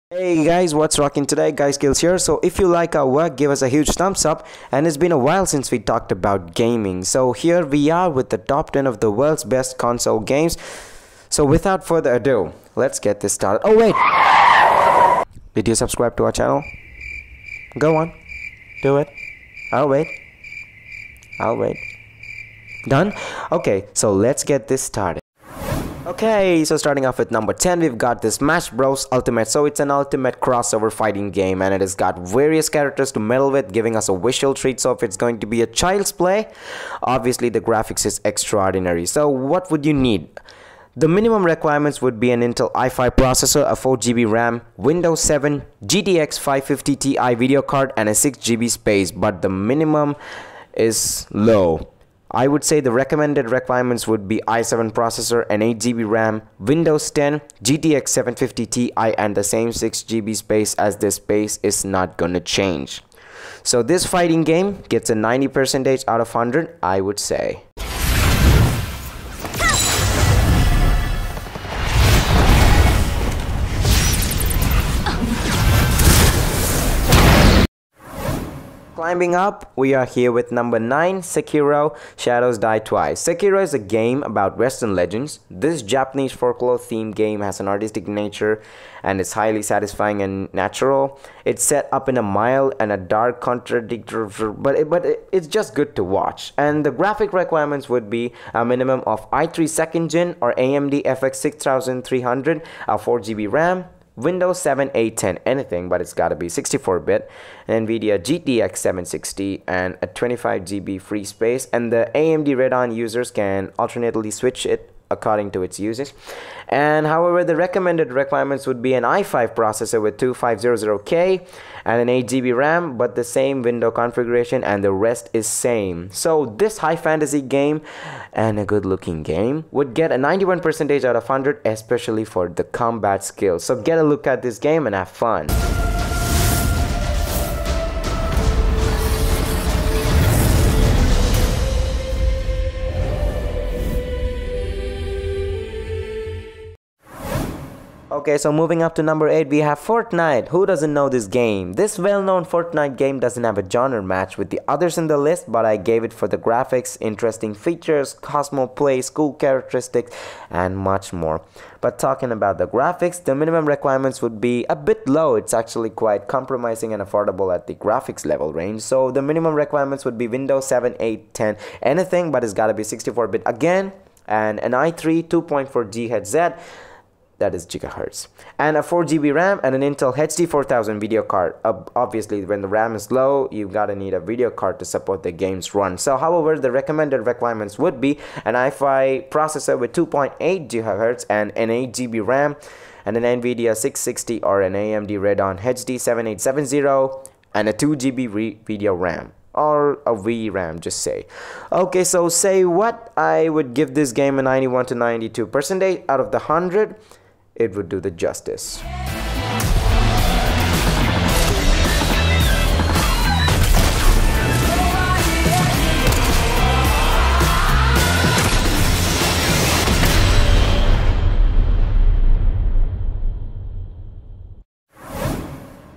Hey guys, what's rocking today? Guys Kills here. So if you like our work, give us a huge thumbs up. And it's been a while since we talked about gaming. So here we are with the top 10 of the world's best console games. So without further ado, let's get this started. Oh wait! Did you subscribe to our channel? Go on. Do it. I'll wait. Done? Okay, so let's get this started. Okay, so starting off with number 10, we've got this Smash Bros Ultimate. So it's an ultimate crossover fighting game, and it has got various characters to meddle with, giving us a visual treat. So if it's going to be a child's play, obviously the graphics is extraordinary. So what would you need? The minimum requirements would be an Intel i5 processor, a 4GB RAM, Windows 7, GTX 550 Ti video card, and a 6GB space, but the minimum is low. I would say the recommended requirements would be i7 processor, an 8GB RAM, Windows 10, GTX 750 Ti, and the same 6GB space, as this space is not gonna change. So this fighting game gets a 90% out of 100, I would say. Climbing up, we are here with number 9, Sakura, Shadows Die Twice. Sakura is a game about Western legends. This Japanese folklore themed game has an artistic nature and it's highly satisfying and natural. It's set up in a mild and a dark contradictory, but it's just good to watch. And the graphic requirements would be a minimum of i3 2nd Gen or AMD FX 6300, a 4GB RAM, Windows 7, 8, 10, anything, but it's gotta be 64-bit, NVIDIA GTX 760, and a 25GB free space. And the AMD Radeon users can alternately switch it according to its usage. And however, the recommended requirements would be an i5 processor with 2500K and an 8GB RAM, but the same window configuration, and the rest is same. So this high fantasy game and a good looking game would get a 91% out of 100, especially for the combat skills. So get a look at this game and have fun. Okay, so moving up to number 8, we have Fortnite. Who doesn't know this game? This well-known Fortnite game doesn't have a genre match with the others in the list, but I gave it for the graphics, interesting features, cosmo plays, cool characteristics, and much more. But talking about the graphics, the minimum requirements would be a bit low. It's actually quite compromising and affordable at the graphics level range. So the minimum requirements would be Windows 7, 8, 10, anything, but it's gotta be 64-bit again, and an i3 2.4 GHz, that is gigahertz, and a 4GB RAM and an Intel HD 4000 video card. Obviously, when the RAM is low, you gotta need a video card to support the game's run. So however, the recommended requirements would be an i5 processor with 2.8 GHz and an 8GB RAM and an NVIDIA 660 or an AMD Radeon HD 7870 and a 2GB video RAM, or a VRAM, just say. Okay, so say what I would give this game a 91 to 92% out of the 100. It would do the justice.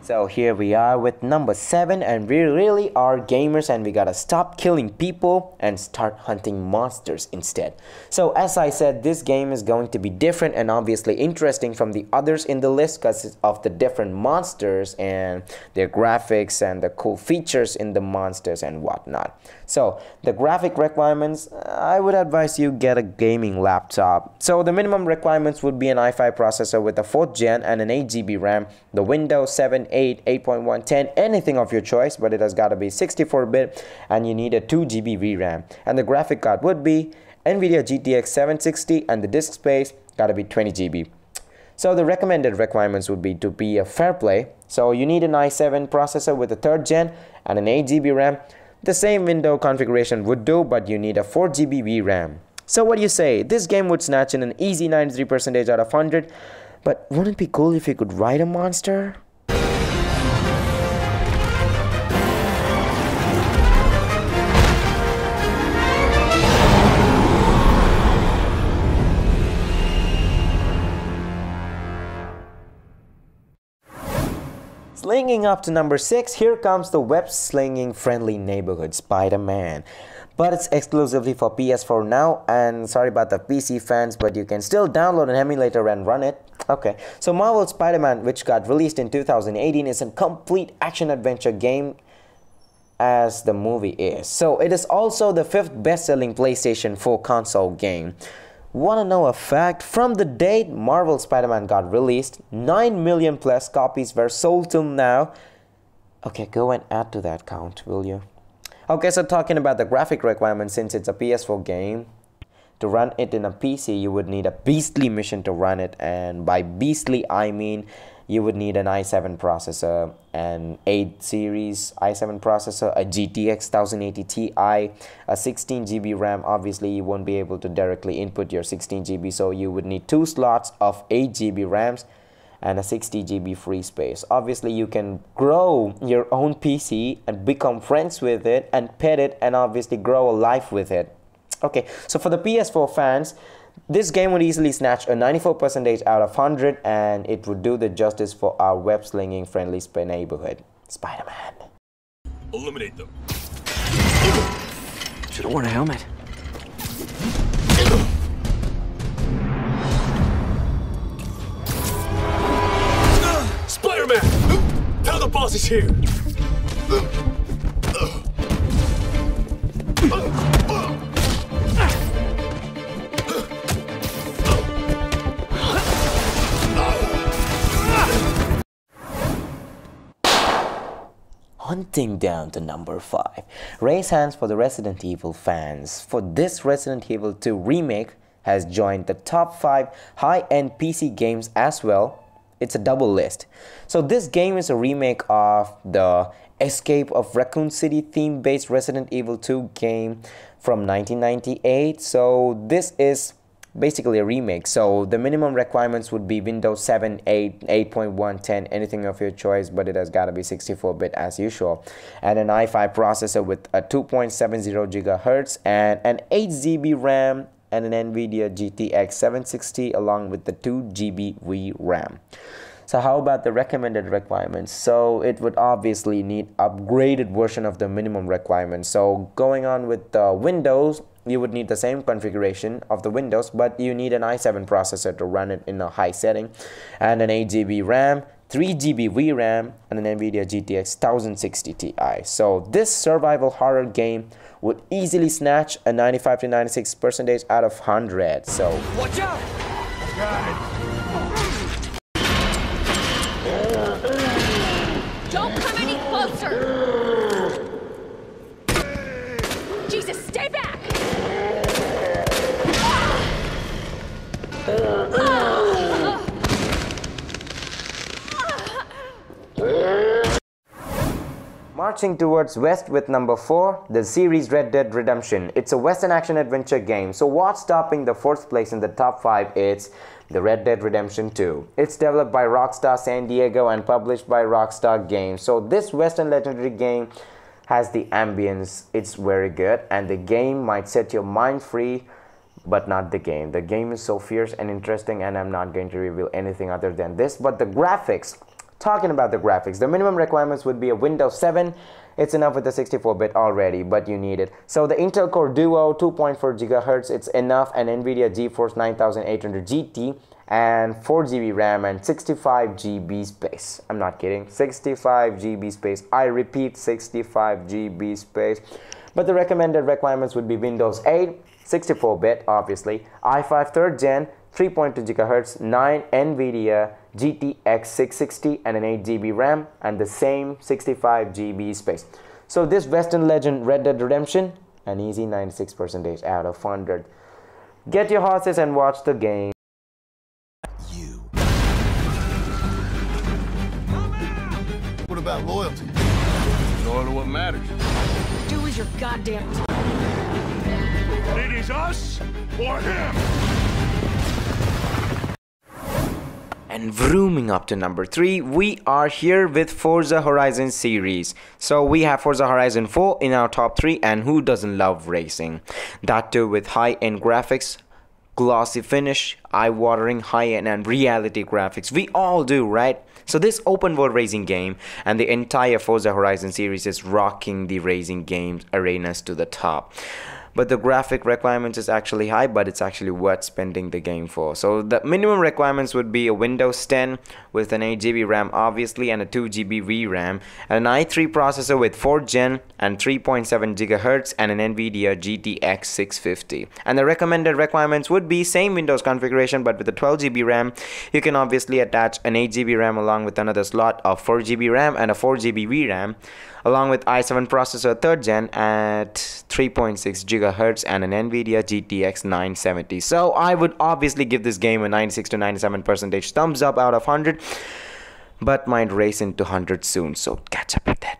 So here we are with number 7, and we really are gamers, and we gotta stop killing people and start hunting monsters instead. So as I said, this game is going to be different and obviously interesting from the others in the list because of the different monsters and their graphics and the cool features in the monsters and whatnot. So the graphic requirements, I would advise you get a gaming laptop. So the minimum requirements would be an i5 processor with a 4th gen and an 8GB RAM, the Windows 7, 8, 8.1, 10, anything of your choice, but it has got to be 64-bit, and you need a 2GB VRAM. And the graphic card would be NVIDIA GTX 760, and the disk space got to be 20GB. So the recommended requirements would be to be a fair play. So you need an i7 processor with a 3rd gen and an 8GB RAM. The same window configuration would do, but you need a 4GB VRAM. So what do you say? This game would snatch in an easy 93% out of 100, but wouldn't it be cool if you could ride a monster? Slinging up to number 6, here comes the web-slinging friendly neighborhood SpiderMan. But it's exclusively for PS4 now, and sorry about the PC fans, but you can still download an emulator and run it. Okay, so Marvel's Spider-Man, which got released in 2018, is a complete action-adventure game as the movie is. So it is also the 5th best-selling PlayStation 4 console game. Wanna know a fact? From the date Marvel Spider-Man got released, 9 million plus copies were sold till now. Okay, go and add to that count, will you? Okay, so talking about the graphic requirements, since it's a PS4 game, to run it in a PC, you would need a beastly machine to run it, and by beastly I mean you would need an i7 processor, an 8 series i7 processor, a GTX 1080 Ti, a 16GB RAM. Obviously, you won't be able to directly input your 16GB, so you would need 2 slots of 8GB RAMs and a 60GB free space. Obviously, you can grow your own PC and become friends with it and pet it and obviously grow a life with it. Okay, so for the PS4 fans, this game would easily snatch a 94% out of 100, and it would do the justice for our web-slinging friendly neighborhood, Spider-Man. Eliminate them. Should have worn a helmet. Spider-Man! Tell the boss is here! Hunting down to number 5. Raise hands for the Resident Evil fans. For this Resident Evil 2 remake has joined the top 5 high-end PC games as well. It's a double list. So this game is a remake of the Escape of Raccoon City theme-based Resident Evil 2 game from 1998. So this is basically a remake. So the minimum requirements would be Windows 7, 8, 8.1, 10, anything of your choice, but it has got to be 64-bit as usual, and an i5 processor with a 2.70 GHz and an 8GB RAM and an NVIDIA GTX 760 along with the 2GB VRAM. So how about the recommended requirements? So it would obviously need upgraded version of the minimum requirements. So going on with the Windows, you would need the same configuration of the Windows, but you need an i7 processor to run it in a high setting, and an 8GB RAM, 3GB VRAM, and an NVIDIA GTX 1060 Ti. So this survival horror game would easily snatch a 95 to 96% out of 100. So Watch out! Don't come any closer! Jesus, stay back! Marching towards west with number 4, the series Red Dead Redemption. It's a western action adventure game. So what's topping the 4th place in the top 5? It's the Red Dead Redemption 2. It's developed by Rockstar San Diego and published by Rockstar Games. So this western legendary game has the ambience. It's very good, and the game might set your mind free, but not the game. The game is so fierce and interesting, and I'm not going to reveal anything other than this. But the graphics, talking about the graphics, the minimum requirements would be a Windows 7. It's enough with the 64-bit already, but you need it. So the Intel Core Duo 2.4 GHz, it's enough, and NVIDIA GeForce 9800 GT, and 4GB RAM and 65GB space. I'm not kidding, 65GB space. I repeat, 65GB space. But the recommended requirements would be Windows 8, 64-bit obviously, i5 3rd gen, 3.2 GHz, 9 NVIDIA GTX 660 and an 8GB RAM and the same 65GB space. So this Western legend Red Dead Redemption, an easy 96% out of 100. Get your horses and watch the game. What about loyalty? Loyal to what matters. Do as you're goddamn It is us or him! And vrooming up to number 3, we are here with Forza Horizon series. So we have Forza Horizon 4 in our top 3, and who doesn't love racing? That too with high-end graphics, glossy finish, eye-watering, high-end and reality graphics. We all do, right? So this open world racing game and the entire Forza Horizon series is rocking the racing games arenas to the top. But the graphic requirements is actually high, but it's actually worth spending the game for. So the minimum requirements would be a Windows 10 with an 8GB RAM obviously and a 2GB VRAM, and an i3 processor with 4th gen and 3.7 GHz and an NVIDIA GTX 650. And the recommended requirements would be same Windows configuration but with a 12GB RAM. You can obviously attach an 8GB RAM along with another slot of 4GB RAM and a 4GB VRAM, along with i7 processor 3rd gen at 3.6 GHz and an NVIDIA GTX 970. So I would obviously give this game a 96 to 97% thumbs up out of 100, but might race into 100 soon, so catch up with that.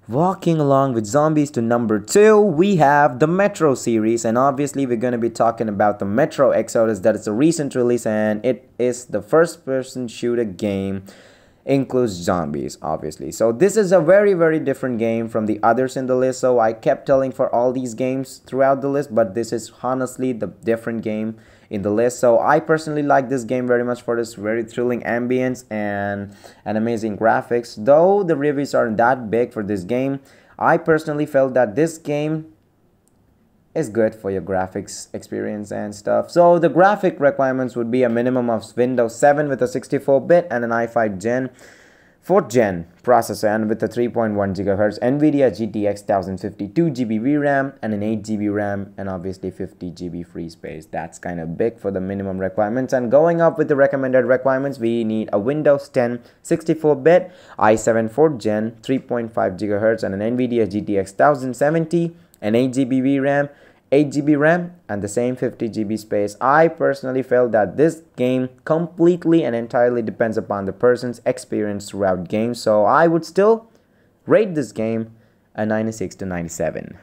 Walking along with zombies to number 2, we have the Metro series, and obviously we're going to be talking about the Metro Exodus. That is a recent release and it is the first person shooter game, includes zombies obviously. So this is a very different game from the others in the list, so I kept telling for all these games throughout the list, but this is honestly the different game in the list. So I personally like this game very much for this very thrilling ambience and amazing graphics. Though the reviews aren't that big for this game, I personally felt that this game is good for your graphics experience and stuff. So the graphic requirements would be a minimum of Windows 7 with a 64-bit and an i5 4th gen processor and with a 3.1 GHz NVIDIA GTX 1050, 2GB VRAM and an 8GB RAM and obviously 50GB free space. That's kind of big for the minimum requirements. And going up with the recommended requirements, we need a Windows 10 64-bit, i7 4th gen, 3.5 GHz and an NVIDIA GTX 1070, an 8GB VRAM, 8GB RAM and the same 50GB space. I personally felt that this game completely and entirely depends upon the person's experience throughout games, so I would still rate this game a 96 to 97.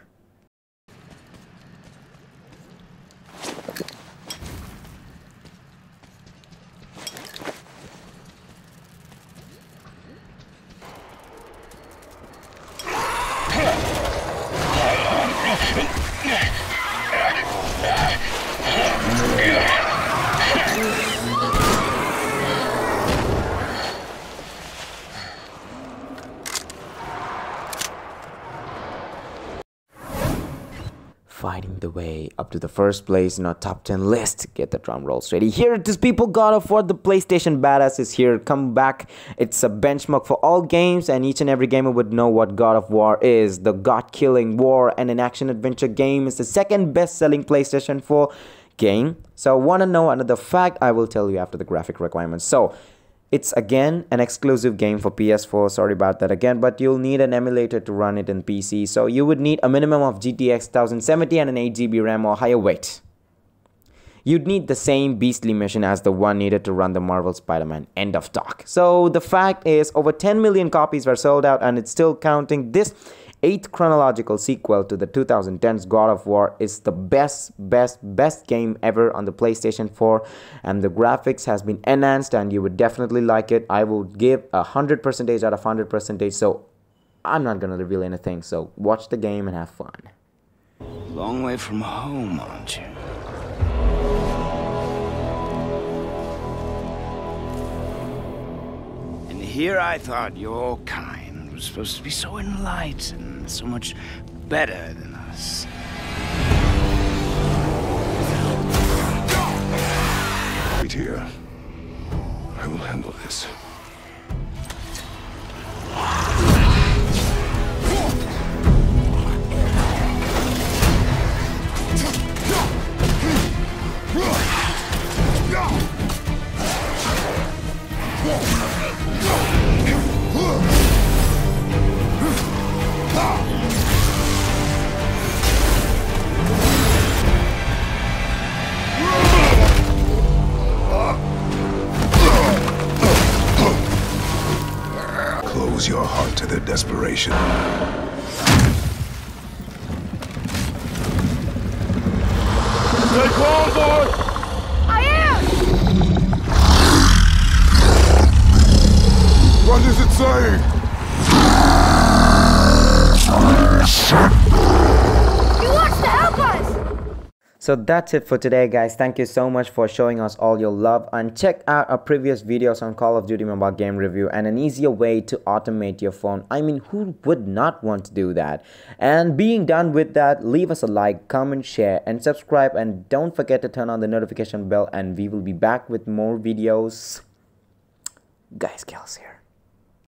Fighting the way up to the first place in our top 10 list. Get the drum rolls ready. Here it is, people. God of War, the PlayStation badass is here. Come back. It's a benchmark for all games, and each and every gamer would know what God of War is. The god-killing war and an action-adventure game is the second best-selling PlayStation 4 game. So want to know another fact? I will tell you after the graphic requirements. So it's again an exclusive game for PS4, sorry about that again, but you'll need an emulator to run it in PC. So you would need a minimum of GTX 1070 and an 8GB RAM or higher weight. You'd need the same beastly mission as the one needed to run the Marvel Spider-Man. End of talk. So the fact is over 10 million copies were sold out and it's still counting. This 8th chronological sequel to the 2010's God of War is the best game ever on the PlayStation 4, and the graphics has been enhanced and you would definitely like it. I will give 100% out of 100%, so I'm not gonna reveal anything, so watch the game and have fun. Long way from home, aren't you? And here I thought your kind was supposed to be so enlightened, so much better than us. Wait here. I will handle this. desperation. Stay calm, boy! I am! What is it saying? He wants to help us! So that's it for today, guys. Thank you so much for showing us all your love, and check out our previous videos on Call of Duty mobile game review and an easier way to automate your phone. I mean, who would not want to do that? And being done with that, leave us a like, comment, share and subscribe, and don't forget to turn on the notification bell, and we will be back with more videos. Guys, Kels here.